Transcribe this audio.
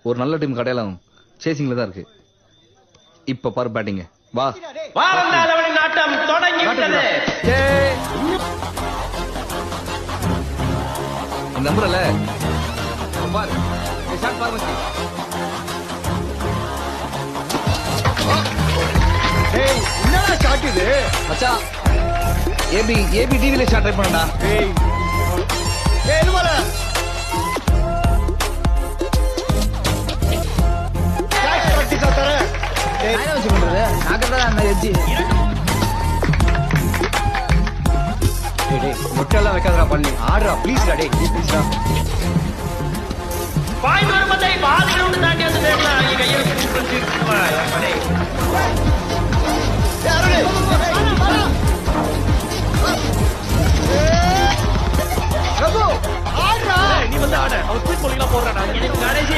ஒரு நல்ல டீம் கடையெல்லாம் சேசிங்ல தான் இருக்கு. இப்ப பாரு பேட்டிங். வா வாரந்தாளவனின் ஆட்டம் தொடங்கி விட்டது. நம்புறல பாரு ஷாட் பாரு மச்சி. ஏய் என்னடா ஷாட் இது? மச்சான் ஏபி டிவில ஷாட் ட்ரை பண்ணடா. ஏய் என்னமல ஷாட் பிராக்டீஸ் ஆத்தற. ஏய் என்ன வச்சு பண்றது? நாக்கறதா அந்த எஜ்ஜி. டேய் முட்டெல்லாம் வைக்காதடா பண்ணி. ஆடுறா ப்ளீஸ் டா. டேய் ப்ளீஸ் டா. பாயிண்ட் வரும்போதே பால் கிரவுண்ட் தாண்டி வந்து பேரலாம். இங்க கையில பிடிச்சு ஏய் அருணே ரகு ஆடுறா. நீ வந்து ஆட. அவர் தூக்கி போடலாம் போடுறானே. எனக்கு கடைசி